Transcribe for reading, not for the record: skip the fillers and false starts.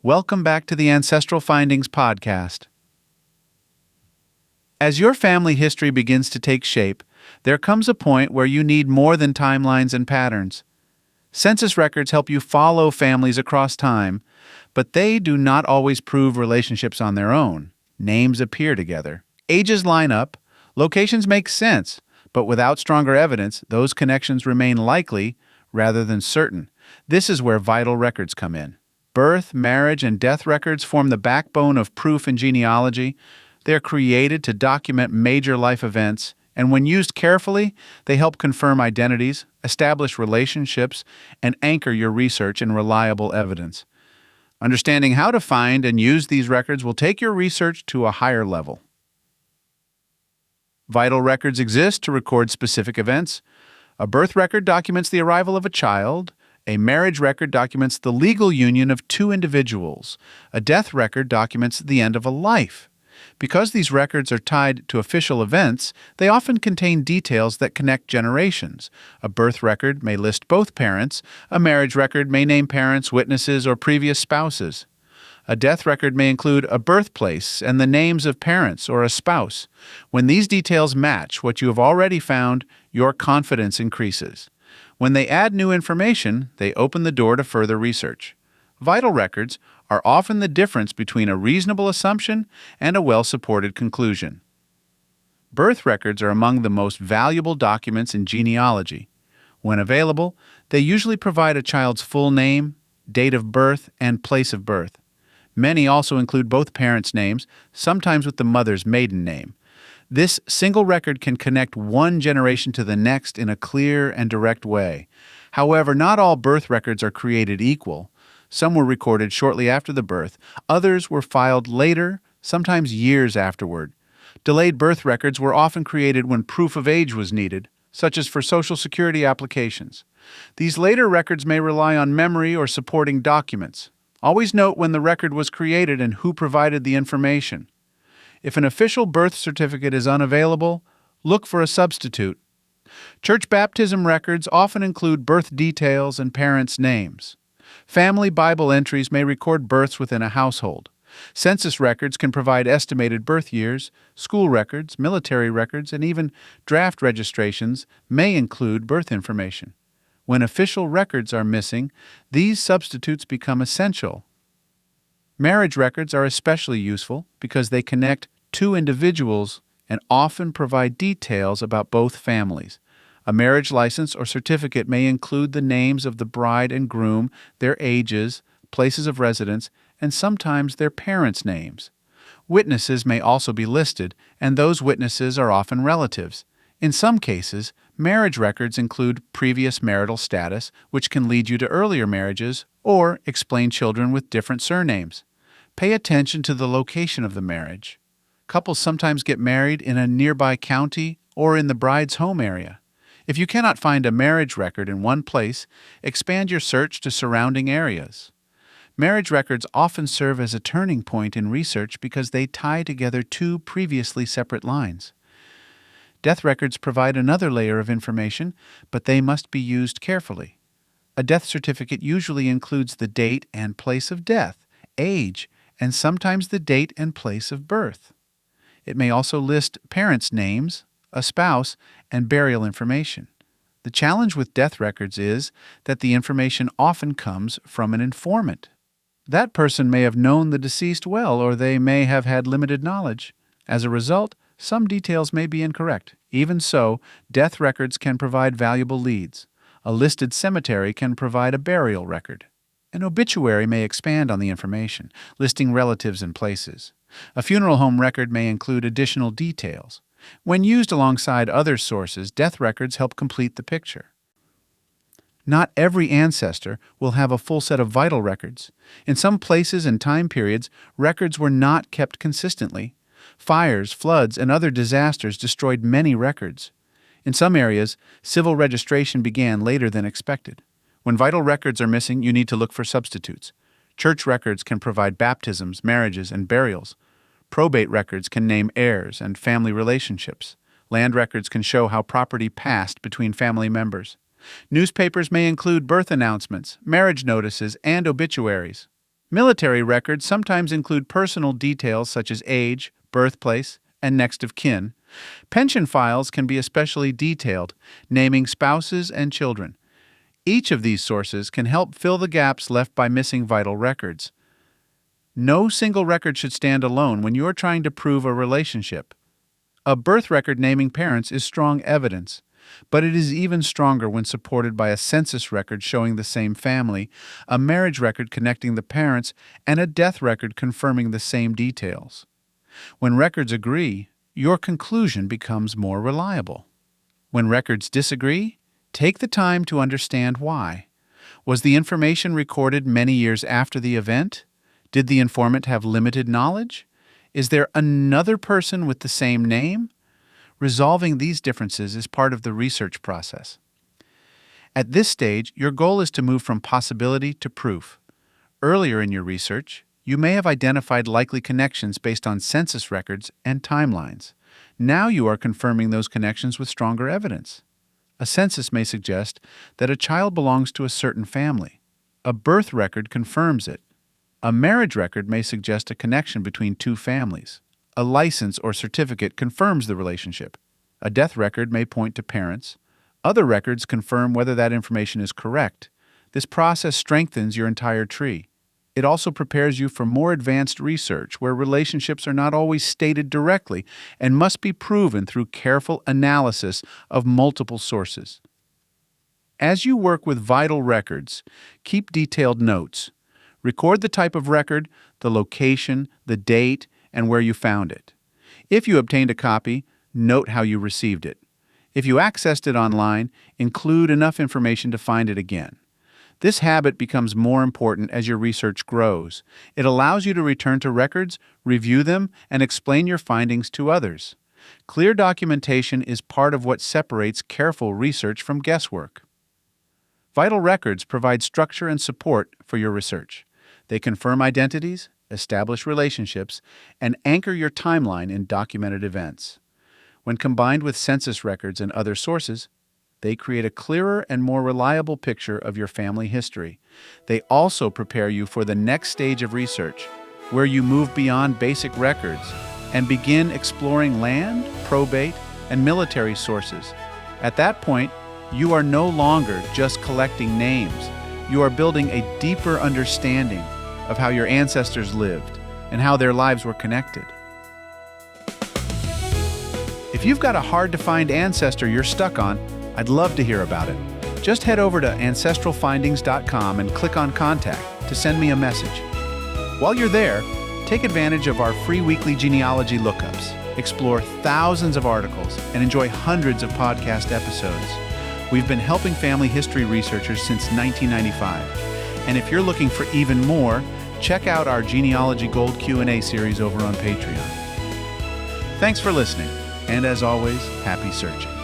Welcome back to the Ancestral Findings podcast. As your family history begins to take shape, there comes a point where you need more than timelines and patterns. Census records help you follow families across time, but they do not always prove relationships on their own. Names appear together. Ages line up. Locations make sense, but without stronger evidence, those connections remain likely rather than certain. This is where vital records come in. Birth, marriage, and death records form the backbone of proof in genealogy. They are created to document major life events, and when used carefully, they help confirm identities, establish relationships, and anchor your research in reliable evidence. Understanding how to find and use these records will take your research to a higher level. Vital records exist to record specific events. A birth record documents the arrival of a child. A marriage record documents the legal union of two individuals. A death record documents the end of a life. Because these records are tied to official events, they often contain details that connect generations. A birth record may list both parents. A marriage record may name parents, witnesses, or previous spouses. A death record may include a birthplace and the names of parents or a spouse. When these details match what you have already found, your confidence increases. When they add new information, they open the door to further research. Vital records are often the difference between a reasonable assumption and a well-supported conclusion. Birth records are among the most valuable documents in genealogy. When available, they usually provide a child's full name, date of birth, and place of birth. Many also include both parents' names, sometimes with the mother's maiden name. This single record can connect one generation to the next in a clear and direct way. However, not all birth records are created equal. Some were recorded shortly after the birth. Others were filed later, sometimes years afterward. Delayed birth records were often created when proof of age was needed, such as for Social Security applications. These later records may rely on memory or supporting documents. Always note when the record was created and who provided the information. If an official birth certificate is unavailable, look for a substitute. Church baptism records often include birth details and parents' names. Family Bible entries may record births within a household. Census records can provide estimated birth years. School records, military records, and even draft registrations may include birth information. When official records are missing, these substitutes become essential. Marriage records are especially useful because they connect two individuals and often provide details about both families. A marriage license or certificate may include the names of the bride and groom, their ages, places of residence, and sometimes their parents' names. Witnesses may also be listed, and those witnesses are often relatives. In some cases, marriage records include previous marital status, which can lead you to earlier marriages or explain children with different surnames. Pay attention to the location of the marriage. Couples sometimes get married in a nearby county or in the bride's home area. If you cannot find a marriage record in one place, expand your search to surrounding areas. Marriage records often serve as a turning point in research because they tie together two previously separate lines. Death records provide another layer of information, but they must be used carefully. A death certificate usually includes the date and place of death, age, and sometimes the date and place of birth. It may also list parents' names, a spouse, and burial information. The challenge with death records is that the information often comes from an informant. That person may have known the deceased well, or they may have had limited knowledge. As a result, some details may be incorrect. Even so, death records can provide valuable leads. A listed cemetery can provide a burial record. An obituary may expand on the information, listing relatives and places. A funeral home record may include additional details. When used alongside other sources, death records help complete the picture. Not every ancestor will have a full set of vital records. In some places and time periods, records were not kept consistently. Fires, floods, and other disasters destroyed many records. In some areas, civil registration began later than expected. When vital records are missing, you need to look for substitutes. Church records can provide baptisms, marriages, and burials. Probate records can name heirs and family relationships. Land records can show how property passed between family members. Newspapers may include birth announcements, marriage notices, and obituaries. Military records sometimes include personal details such as age, birthplace, and next of kin. Pension files can be especially detailed, naming spouses and children. Each of these sources can help fill the gaps left by missing vital records. No single record should stand alone when you are trying to prove a relationship. A birth record naming parents is strong evidence, but it is even stronger when supported by a census record showing the same family, a marriage record connecting the parents, and a death record confirming the same details. When records agree, your conclusion becomes more reliable. When records disagree, take the time to understand why. Was the information recorded many years after the event? Did the informant have limited knowledge? Is there another person with the same name? Resolving these differences is part of the research process. At this stage, your goal is to move from possibility to proof. Earlier in your research, you may have identified likely connections based on census records and timelines. Now you are confirming those connections with stronger evidence. A census may suggest that a child belongs to a certain family. A birth record confirms it. A marriage record may suggest a connection between two families. A license or certificate confirms the relationship. A death record may point to parents. Other records confirm whether that information is correct. This process strengthens your entire tree. It also prepares you for more advanced research where relationships are not always stated directly and must be proven through careful analysis of multiple sources. As you work with vital records, keep detailed notes. Record the type of record, the location, the date, and where you found it. If you obtained a copy, note how you received it. If you accessed it online, include enough information to find it again. This habit becomes more important as your research grows. It allows you to return to records, review them, and explain your findings to others. Clear documentation is part of what separates careful research from guesswork. Vital records provide structure and support for your research. They confirm identities, establish relationships, and anchor your timeline in documented events. When combined with census records and other sources, they create a clearer and more reliable picture of your family history. They also prepare you for the next stage of research, where you move beyond basic records and begin exploring land, probate, and military sources. At that point, you are no longer just collecting names. You are building a deeper understanding of how your ancestors lived and how their lives were connected. If you've got a hard-to-find ancestor you're stuck on, I'd love to hear about it. Just head over to ancestralfindings.com and click on Contact to send me a message. While you're there, take advantage of our free weekly genealogy lookups. Explore thousands of articles and enjoy hundreds of podcast episodes. We've been helping family history researchers since 1995. And if you're looking for even more, check out our Genealogy Gold Q&A series over on Patreon. Thanks for listening, and as always, happy searching.